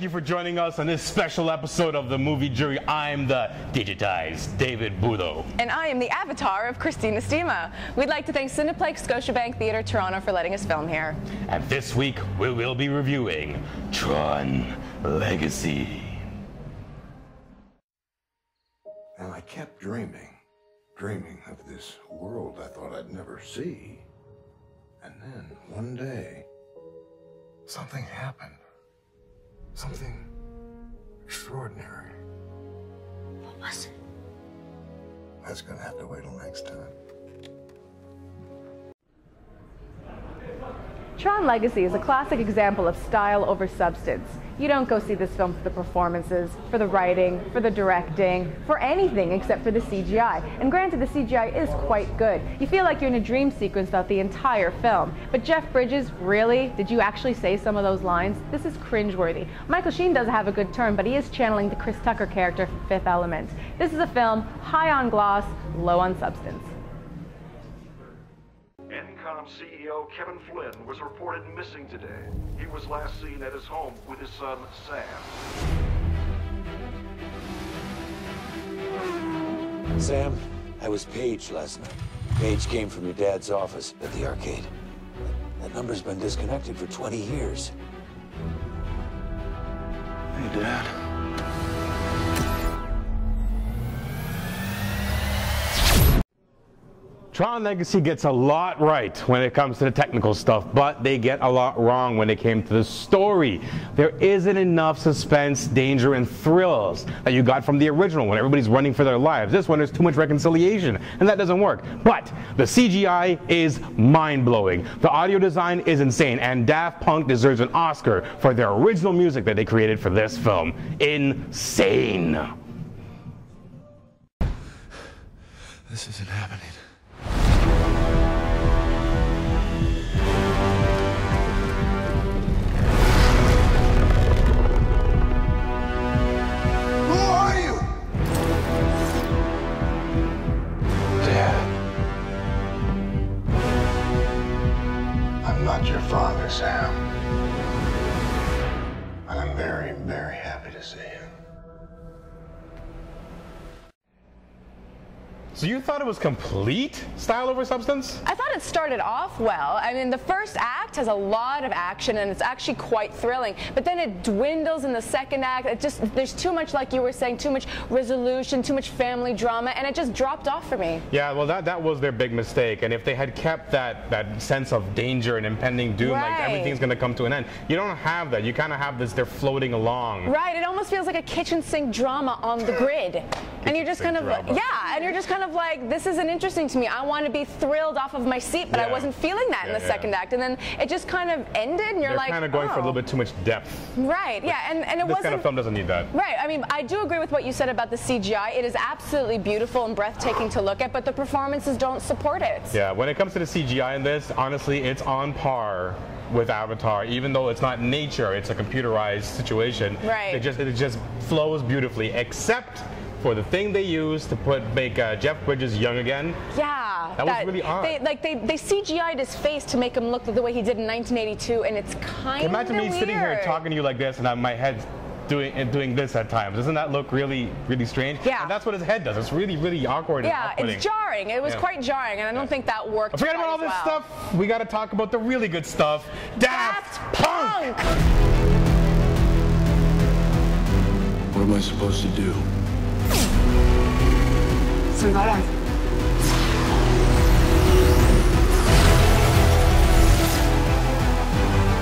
you for joining us on this special episode of the Movie Jury. I'm the digitized David Budo. And I am the avatar of Christina Stima. We'd like to thank Cineplex Scotiabank Theatre Toronto for letting us film here. And this week, we will be reviewing Tron Legacy. And I kept dreaming of this world I thought I'd never see. And then, one day, something happened. Something extraordinary. What was it? That's gonna have to wait till next time. Tron Legacy is a classic example of style over substance. You don't go see this film for the performances, for the writing, for the directing, for anything except for the CGI. And granted, the CGI is quite good. You feel like you're in a dream sequence throughout the entire film. But Jeff Bridges, really? Did you actually say some of those lines? This is cringeworthy. Michael Sheen does have a good turn, but he is channeling the Chris Tucker character from Fifth Element. This is a film high on gloss, low on substance. Encom CEO Kevin Flynn was reported missing today. He was last seen at his home with his son, Sam. Sam, I was paged last night. Page came from your dad's office at the arcade. That number's been disconnected for 20 years. Hey, Dad. Tron Legacy gets a lot right when it comes to the technical stuff, but they get a lot wrong when it came to the story. There isn't enough suspense, danger, and thrills that you got from the original when everybody's running for their lives. This one, there's too much reconciliation, and that doesn't work. But the CGI is mind-blowing. The audio design is insane, and Daft Punk deserves an Oscar for their original music that they created for this film. Insane. This isn't happening. Who are you? Dad. I'm not your father, Sam. And I'm very, very happy to see you. So you thought it was complete style over substance? I thought it started off well. I mean, the first act has a lot of action and it's actually quite thrilling, but then it dwindles in the second act. There's too much, like you were saying, too much resolution, too much family drama, and it just dropped off for me. Yeah, well, that was their big mistake, and if they had kept that sense of danger and impending doom, like everything's going to come to an end, you don't have that. You kind of have this, they're floating along. Right, it almost feels like a kitchen sink drama on the grid. And you're just kind of, and you're just kind of like, this isn't interesting to me. I want to be thrilled off of my seat, but I wasn't feeling that in the second act. And then it just kind of ended, and you're like, kind of going for a little bit too much depth. Right, yeah, and it wasn't. This kind of film doesn't need that. Right, I mean, I do agree with what you said about the CGI. It is absolutely beautiful and breathtaking to look at, but the performances don't support it. Yeah, when it comes to the CGI in this, honestly, it's on par with Avatar, even though it's not nature, it's a computerized situation. Right. It just flows beautifully, except for the thing they used to make Jeff Bridges young again. Yeah. That was really odd. They CGI'd his face to make him look the way he did in 1982, and it's kind of Imagine me sitting here talking to you like this, and my head's doing this at times. Doesn't that look really, really strange? Yeah. And that's what his head does. It's really, really awkward and off-putting. It's jarring. It was quite jarring, and I don't think that worked. Forget about all this stuff. We got to talk about the really good stuff. Daft Punk! What am I supposed to do? Survive.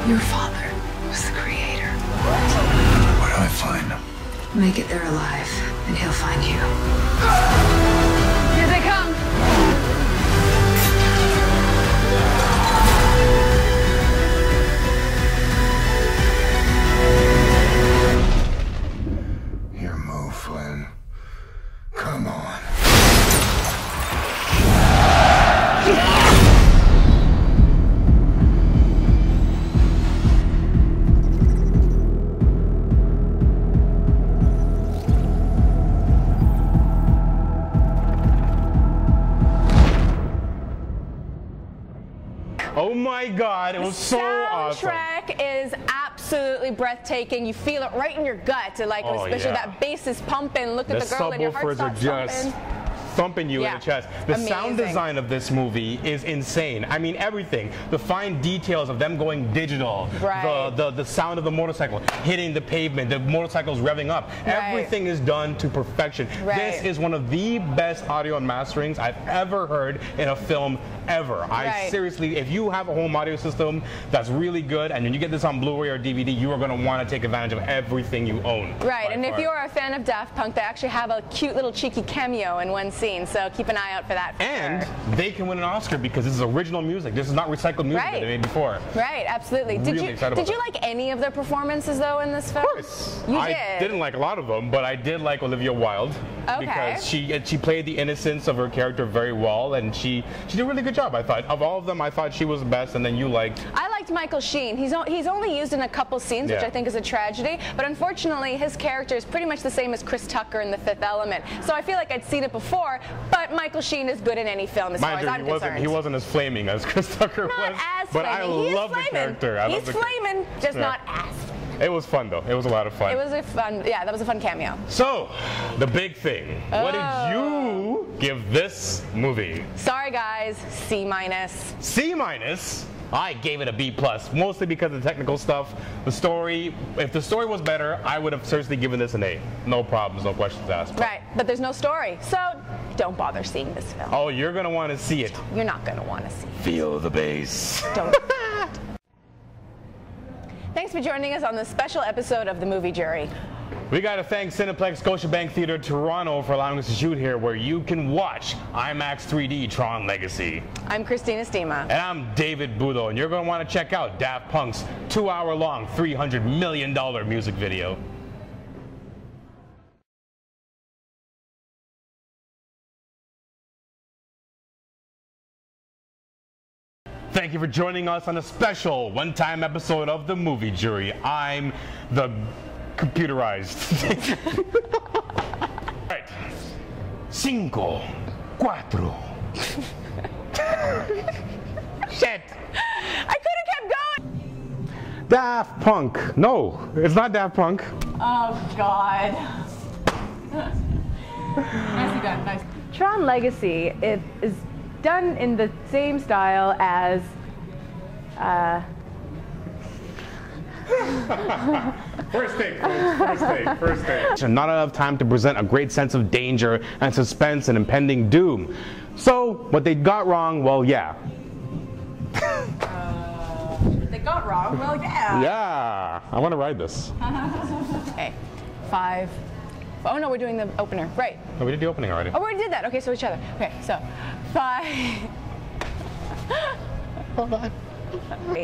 Your father was the creator. Where do I find him? Make it there alive, and he'll find you. Here they come! Your move, Flynn. Come on. Oh my God, it was so awesome. The soundtrack is absolutely breathtaking. You feel it right in your gut, like especially that bass is pumping. Look at the girl and your heart starts thumping. Thumping you in the chest. The sound design of this movie is insane. I mean, everything. The fine details of them going digital. Right. The sound of the motorcycle hitting the pavement. The motorcycle's revving up. Right. Everything is done to perfection. Right. This is one of the best audio and masterings I've ever heard in a film ever. I seriously, if you have a home audio system that's really good, and when you get this on Blu-ray or DVD, you are going to want to take advantage of everything you own. Right. And if you're a fan of Daft Punk, they actually have a cute little cheeky cameo in one scene, so keep an eye out for that. And they can win an Oscar because this is original music. This is not recycled music that they made before. Right, absolutely. Did you like any of their performances though in this film? Of course. I didn't like a lot of them, but I did like Olivia Wilde because she played the innocence of her character very well, and she did a really good job. I thought of all of them, I thought she was the best, and then you liked. I liked Michael Sheen. He's only used in a couple scenes, which I think is a tragedy. But unfortunately, his character is pretty much the same as Chris Tucker in The Fifth Element. So I feel like I'd seen it before. But Michael Sheen is good in any film, as far as I'm concerned. He wasn't as flaming as Chris Tucker was. Not as but flaming. I love the character. He's flaming, just not as. It was fun though. It was a lot of fun. It was a fun, that was a fun cameo. So, the big thing. What did you give this movie? Sorry guys, C-. C-? I gave it a B+, mostly because of the technical stuff. The story, if the story was better, I would have seriously given this an A. No problems, no questions asked. Right, but there's no story, so don't bother seeing this film. Oh, you're going to want to see it. You're not going to want to see it. Feel the bass. Don't. Thanks for joining us on this special episode of The Movie Jury. We got to thank Cineplex Scotiabank Theatre Toronto for allowing us to shoot here, where you can watch IMAX 3D Tron Legacy. I'm Christina Stima. And I'm David Budo, and you're going to want to check out Daft Punk's 2-hour-long, $300 million music video. Thank you for joining us on a special one-time episode of The Movie Jury. I'm the computerized. Right. 5, 4. Shit. I could have kept going. Daft Punk. No, it's not Daft Punk. Oh, God. Nicely done. Nice. Tron Legacy is done in the same style as First take. And not enough time to present a great sense of danger and suspense and impending doom. So, what they got wrong, well, yeah. They got wrong? Well, yeah. Yeah. I want to ride this. Okay. 5. Oh, no, we're doing the opener. Right. No, we did the opening already. Oh, we already did that. Okay, so each other. Okay, so 5. Hold on.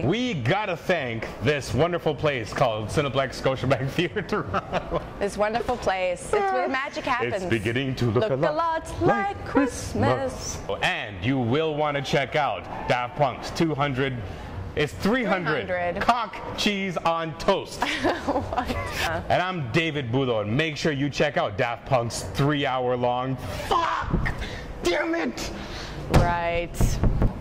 We gotta thank this wonderful place called Cineplex Scotiabank Theatre Toronto. This wonderful place. It's where magic happens. It's beginning to look a lot like Christmas. And you will want to check out Daft Punk's 300 cock cheese on toast. And I'm David Budo, and make sure you check out Daft Punk's 3-hour-long. Fuck! Damn it! Right.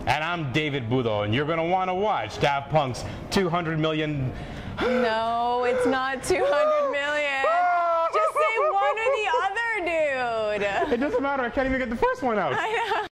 And I'm David Budo, and you're going to want to watch Daft Punk's 200 million. No, it's not 200 million. Just say one or the other, dude. It doesn't matter. I can't even get the first one out. I know.